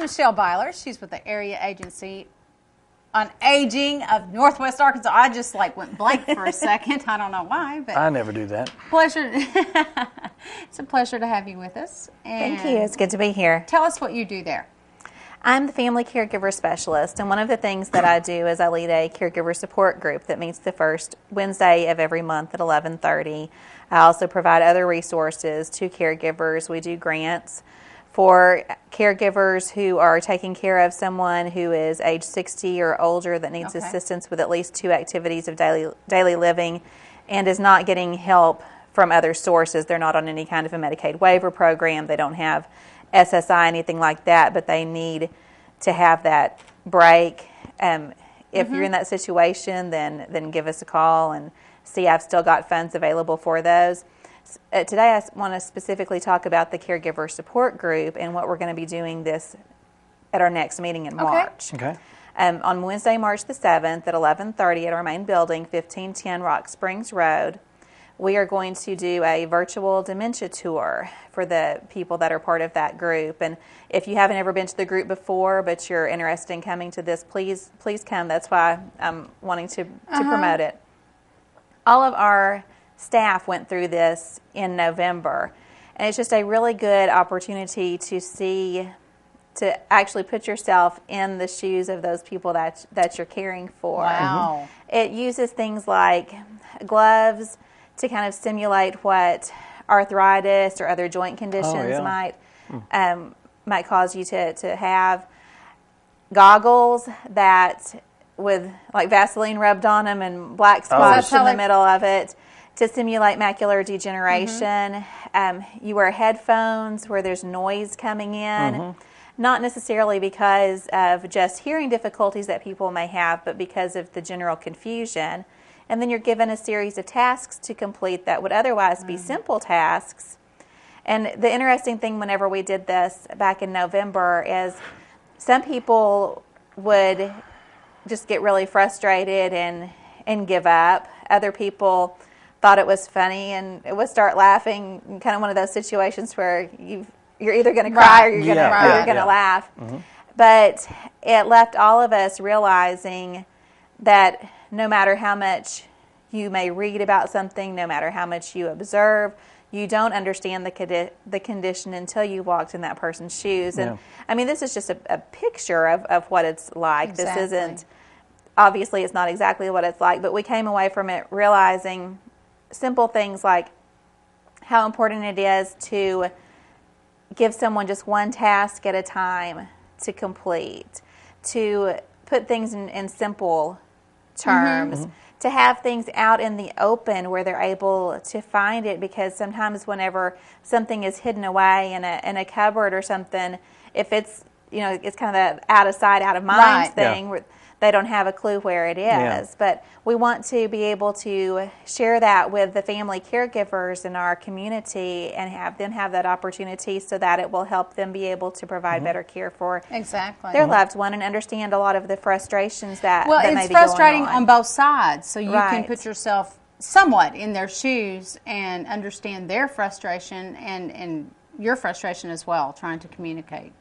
Michelle Byler. She's with the Area Agency on Aging of Northwest Arkansas. I just went blank for a second. I don't know why, but I never do that. Pleasure. It's a pleasure to have you with us. And thank you. It's good to be here. Tell us what you do there. I'm the family caregiver specialist, and one of the things that I do is I lead a caregiver support group that meets the first Wednesday of every month at 11:30. I also provide other resources to caregivers. We do grants for caregivers who are taking care of someone who is age 60 or older that needs assistance with at least 2 activities of daily living and is not getting help from other sources. They're not on any kind of a Medicaid waiver program. They don't have SSI, anything like that, but they need to have that break. If you're in that situation, then give us a call and see I've still got funds available for those. Today I want to specifically talk about the caregiver support group and what we're going to be doing this at our next meeting in March. Okay. On Wednesday, March the 7th at 11:30 at our main building, 1510 Rock Springs Road, we are going to do a virtual dementia tour for the people that are part of that group. And if you haven't ever been to the group before, but you're interested in coming to this, please come. That's why I'm wanting to promote it. All of our staff went through this in November, and it's just a really good opportunity to actually put yourself in the shoes of those people that you're caring for. Wow. It uses things like gloves to kind of simulate what arthritis or other joint conditions might cause you to have. Goggles that with Vaseline rubbed on them and black spots in the middle of it to simulate macular degeneration. You wear headphones where there's noise coming in, not necessarily because of just hearing difficulties that people may have, but because of the general confusion. And then you're given a series of tasks to complete that would otherwise be simple tasks. And the interesting thing whenever we did this back in November is some people would just get really frustrated and give up. Other people thought it was funny and would start laughing, kind of one of those situations where you're either going to cry or you're going to laugh. But it left all of us realizing that no matter how much you may read about something, no matter how much you observe, you don't understand the condition until you walked in that person's shoes. And I mean, this is just a picture of what it's like. Exactly. This isn't, obviously it's not exactly what it's like, but we came away from it realizing simple things like how important it is to give someone just one task at a time to complete, to put things in simple terms, to have things out in the open where they're able to find it, because sometimes whenever something is hidden away in a cupboard or something, if it's it's kind of the out of sight, out of mind thing, where they don't have a clue where it is. But we want to be able to share that with the family caregivers in our community and have them have that opportunity so that it will help them be able to provide better care for their loved one and understand a lot of the frustrations that may be going on. Well, it's frustrating on both sides, so you can put yourself somewhat in their shoes and understand their frustration and your frustration as well, trying to communicate.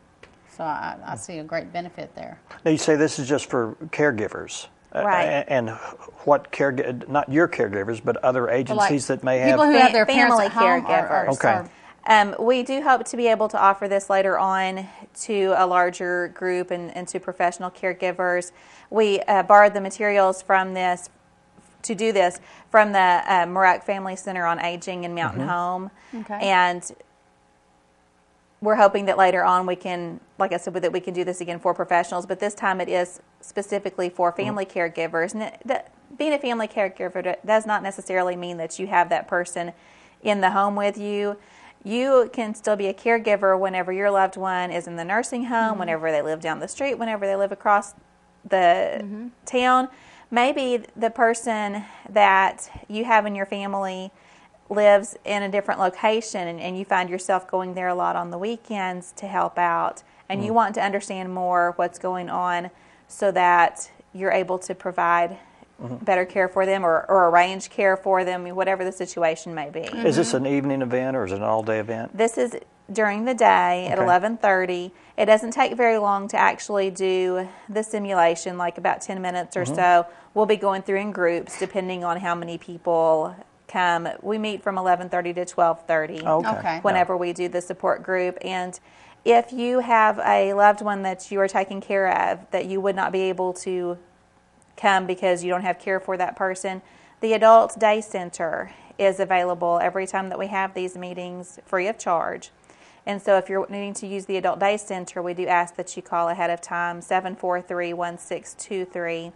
So I see a great benefit there. Now you say this is just for caregivers. Right. And what not your caregivers, but other agencies that may have... People who have their family parents caregivers. Okay. We do hope to be able to offer this later on to a larger group and to professional caregivers. We borrowed the materials from this to do this from the Murak Family Center on Aging in Mountain Home. Okay. And we're hoping that later on we can, like I said, that we can do this again for professionals, but this time it is specifically for family caregivers. And being a family caregiver does not necessarily mean that you have that person in the home with you. You can still be a caregiver whenever your loved one is in the nursing home, whenever they live down the street, whenever they live across the town. Maybe the person that you have in your family lives in a different location and you find yourself going there a lot on the weekends to help out, and you want to understand more what's going on so that you're able to provide better care for them or arrange care for them, whatever the situation may be. Is this an evening event or is it an all-day event? This is during the day at 11:30. It doesn't take very long to actually do the simulation, like about 10 minutes or so. We'll be going through in groups depending on how many people come. We meet from 11:30 to 12:30 whenever we do the support group. And if you have a loved one that you are taking care of that you would not be able to come because you don't have care for that person, the Adult Day Center is available every time that we have these meetings free of charge. And so if you're needing to use the Adult Day Center, we do ask that you call ahead of time, 743-1623,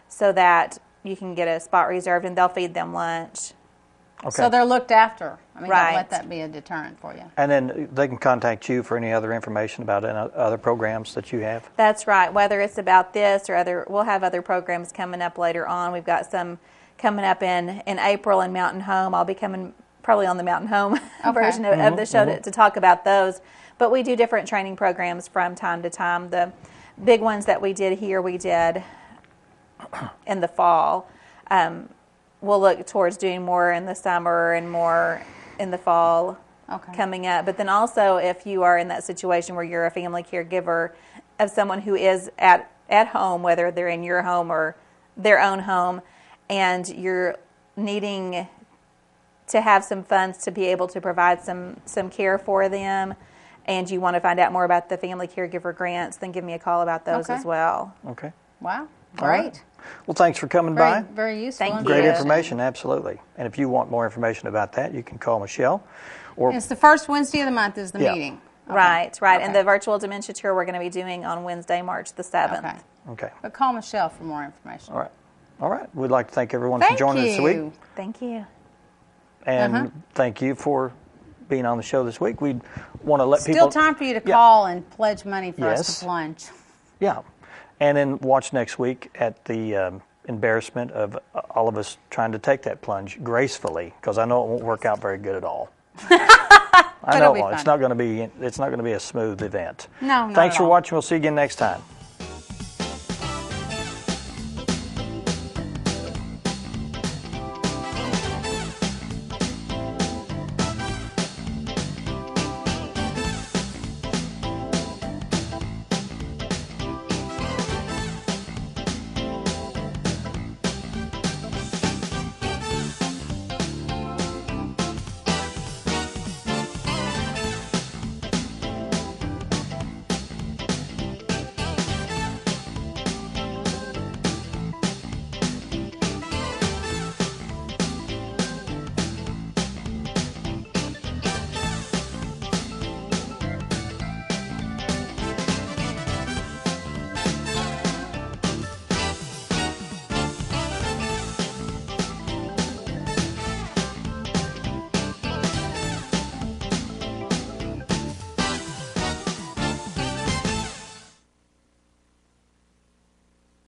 so that you can get a spot reserved, and they'll feed them lunch. So they're looked after. I mean, don't let that be a deterrent for you. And then they can contact you for any other information about other programs that you have? That's right. Whether it's about this or we'll have other programs coming up later on. We've got some coming up in April in Mountain Home. I'll be coming probably on the Mountain Home version of the show to talk about those. But we do different training programs from time to time. The big ones that we did here, we did in the fall. We'll look towards doing more in the summer and more in the fall coming up. But then also, if you are in that situation where you're a family caregiver of someone who is at home, whether they're in your home or their own home, and you're needing to have some funds to be able to provide some care for them, and you want to find out more about the family caregiver grants, then give me a call about those as well. Okay. Wow. Great. Well, thanks for coming by. Very useful. Thank you. Great information, absolutely. And if you want more information about that, you can call Michelle. Or it's the first Wednesday of the month is the meeting. Right. And the virtual dementia tour we're going to be doing on Wednesday, March the 7th. Okay. But call Michelle for more information. All right. We'd like to thank everyone for joining us this week. Thank you. And thank you for being on the show this week. We want to let people... Still time for you to call and pledge money for us to plunge. Yeah. And then watch next week at the embarrassment of all of us trying to take that plunge gracefully, because I know it won't work out very good at all. I know it won't. It's not going to be a smooth event. No, Thanks for watching. We'll see you again next time.